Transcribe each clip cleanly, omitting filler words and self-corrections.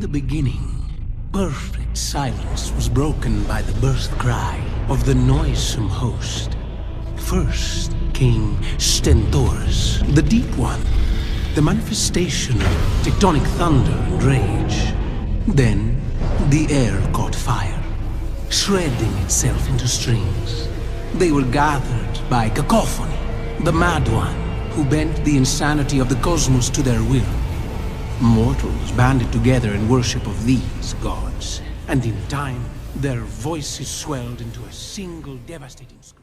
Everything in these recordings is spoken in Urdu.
the beginning, perfect silence was broken by the burst cry of the noisome host. First came Stentorus, the deep one, the manifestation of tectonic thunder and rage. Then the air caught fire, shredding itself into strings. They were gathered by cacophony, the mad one who bent the insanity of the cosmos to their will. Mortals banded together in worship of these gods, and in time their voices swelled into a single devastating scream.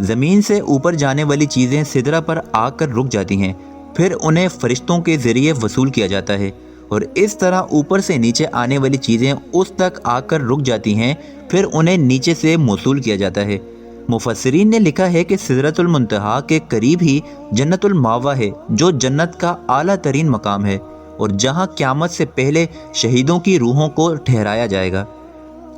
زمین سے اوپر جانے والی چیزیں سدرہ پر آ کر رک جاتی ہیں، پھر انہیں فرشتوں کے ذریعے وصول کیا جاتا ہے، اور اس طرح اوپر سے نیچے آنے والی چیزیں اس تک آ کر رک جاتی ہیں، پھر انہیں نیچے سے موصول کیا جاتا ہے۔ مفسرین نے لکھا ہے کہ سدرۃ المنتہا کے قریب ہی جنت الماوا ہے، جو جنت کا اعلیٰ ترین مقام ہے، اور جہاں قیامت سے پہلے شہیدوں کی روحوں کو ٹھہرایا جائے گا۔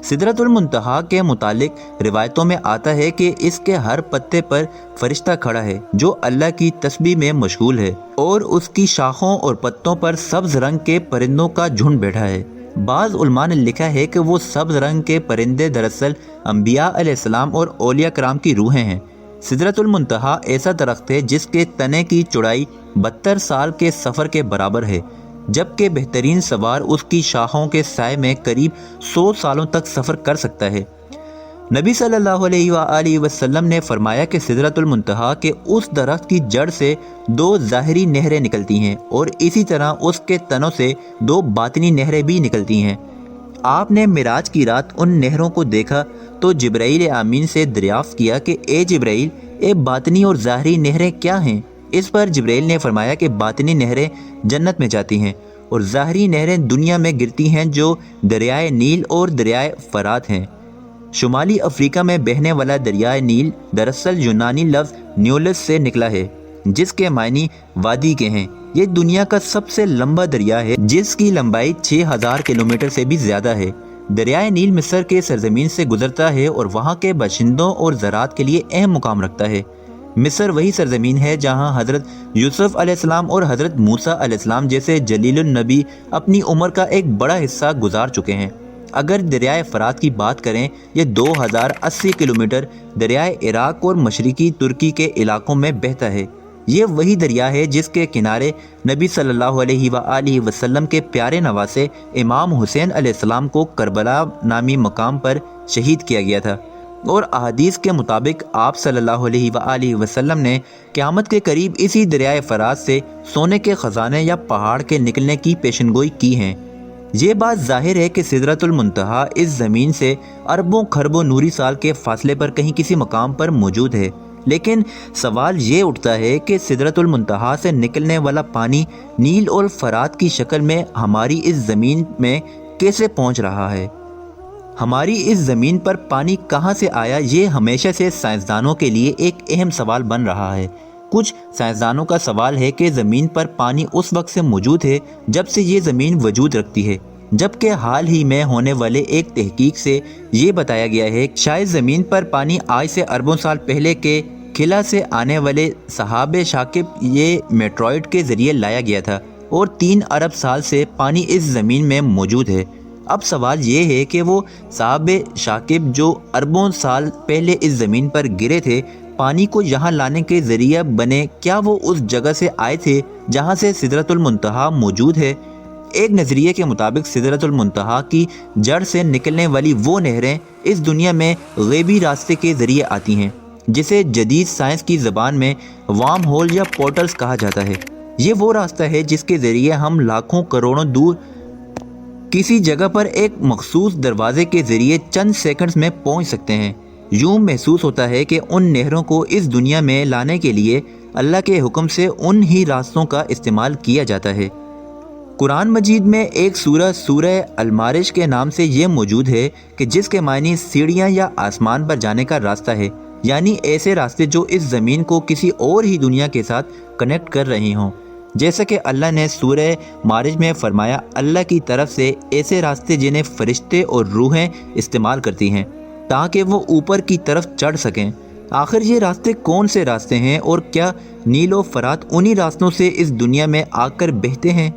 سدرۃ المنتہا کے متعلق روایتوں میں آتا ہے کہ اس کے ہر پتے پر فرشتہ کھڑا ہے جو اللہ کی تسبیح میں مشغول ہے، اور اس کی شاخوں اور پتوں پر سبز رنگ کے پرندوں کا جھنڈ بیٹھا ہے۔ بعض علماء نے لکھا ہے کہ وہ سبز رنگ کے پرندے دراصل انبیاء علیہ السلام اور اولیاء کرام کی روحیں ہیں۔ سدرۃ المنتہا ایسا درخت ہے جس کے تنے کی چوڑائی 72 سال کے سفر کے برابر ہے، جبکہ بہترین سوار اس کی شاخوں کے سائے میں قریب 100 سالوں تک سفر کر سکتا ہے۔ نبی صلی اللہ علیہ وآلہ وسلم نے فرمایا کہ سدرۃ المنتہا کے اس درخت کی جڑ سے 2 ظاہری نہریں نکلتی ہیں، اور اسی طرح اس کے تنوں سے 2 باطنی نہریں بھی نکلتی ہیں۔ آپ نے معراج کی رات ان نہروں کو دیکھا تو جبرائیل امین سے دریافت کیا کہ اے جبرائیل، اے باطنی اور ظاہری نہریں کیا ہیں؟ اس پر جبرائیل نے فرمایا کہ باطنی نہریں جنت میں جاتی ہیں، اور ظاہری نہریں دنیا میں گرتی ہیں، جو دریائے نیل اور دریائے فرات ہیں۔ شمالی افریقہ میں بہنے والا دریائے نیل دراصل یونانی لفظ نیولس سے نکلا ہے، جس کے معنی وادی کے ہیں۔ یہ دنیا کا سب سے لمبا دریا ہے، جس کی لمبائی 6000 کلومیٹر سے بھی زیادہ ہے۔ دریائے نیل مصر کے سرزمین سے گزرتا ہے اور وہاں کے باشندوں اور زراعت کے لیے اہم مقام رکھتا ہے۔ مصر وہی سرزمین ہے جہاں حضرت یوسف علیہ السلام اور حضرت موسیٰ علیہ السلام جیسے جلیل النبی اپنی عمر کا ایک بڑا حصہ گزار چکے ہیں۔ اگر دریائے فرات کی بات کریں، یہ 2080 کلومیٹر دریائے عراق اور مشرقی ترکی کے علاقوں میں بہتا ہے۔ یہ وہی دریا ہے جس کے کنارے نبی صلی اللہ علیہ وآلہ وسلم کے پیارے نواسے امام حسین علیہ السلام کو کربلا نامی مقام پر شہید کیا گیا تھا، اور احادیث کے مطابق آپ صلی اللہ علیہ وآلہ وسلم نے قیامت کے قریب اسی دریائے فرات سے سونے کے خزانے یا پہاڑ کے نکلنے کی پیشنگوئی کی ہیں۔ یہ بات ظاہر ہے کہ سدرۃ المنتہا اس زمین سے اربوں خربوں نوری سال کے فاصلے پر کہیں کسی مقام پر موجود ہے، لیکن سوال یہ اٹھتا ہے کہ سدرۃ المنتہا سے نکلنے والا پانی نیل اور فرات کی شکل میں ہماری اس زمین میں کیسے پہنچ رہا ہے؟ ہماری اس زمین پر پانی کہاں سے آیا؟ یہ ہمیشہ سے سائنسدانوں کے لیے ایک اہم سوال بن رہا ہے۔ کچھ سائنسدانوں کا سوال ہے کہ زمین پر پانی اس وقت سے موجود ہے جب سے یہ زمین وجود رکھتی ہے، جبکہ حال ہی میں ہونے والے ایک تحقیق سے یہ بتایا گیا ہے کہ شاید زمین پر پانی آج سے اربوں سال پہلے کے خلا سے آنے والے سحاب ثاقب یہ میٹرائٹ کے ذریعے لایا گیا تھا، اور 3 ارب سال سے پانی اس زمین میں موجود ہے۔ اب سوال یہ ہے کہ وہ سحاب ثاقب جو اربوں سال پہلے اس زمین پر گرے تھے، پانی کو یہاں لانے کے ذریعہ بنے، کیا وہ اس جگہ سے آئے تھے جہاں سے سدرۃ المنتہا موجود ہے؟ ایک نظریے کے مطابق سدرۃ المنتہا کی جڑ سے نکلنے والی وہ نہریں اس دنیا میں غیبی راستے کے ذریعے آتی ہیں، جسے جدید سائنس کی زبان میں وارم ہول یا پورٹلز کہا جاتا ہے۔ یہ وہ راستہ ہے جس کے ذریعے ہم لاکھوں کروڑوں دور کسی جگہ پر ایک مخصوص دروازے کے ذریعے چند سیکنڈز میں پہنچ سکتے ہیں۔ یوں محسوس ہوتا ہے کہ ان نہروں کو اس دنیا میں لانے کے لیے اللہ کے حکم سے ان ہی راستوں کا استعمال کیا جاتا ہے۔ قرآن مجید میں ایک سورہ المعارج کے نام سے یہ موجود ہے کہ جس کے معنی سیڑھیاں یا آسمان پر جانے کا راستہ ہے، یعنی ایسے راستے جو اس زمین کو کسی اور ہی دنیا کے ساتھ کنیکٹ کر رہے ہوں۔ جیسا کہ اللہ نے سورہ معارج میں فرمایا، اللہ کی طرف سے ایسے راستے جنہیں فرشتے اور روحیں استعمال کرتی ہیں تاکہ وہ اوپر کی طرف چڑھ سکیں۔ آخر یہ راستے کون سے راستے ہیں، اور کیا نیل و فرات انہی راستوں سے اس دنیا میں آ کر بہتے ہیں؟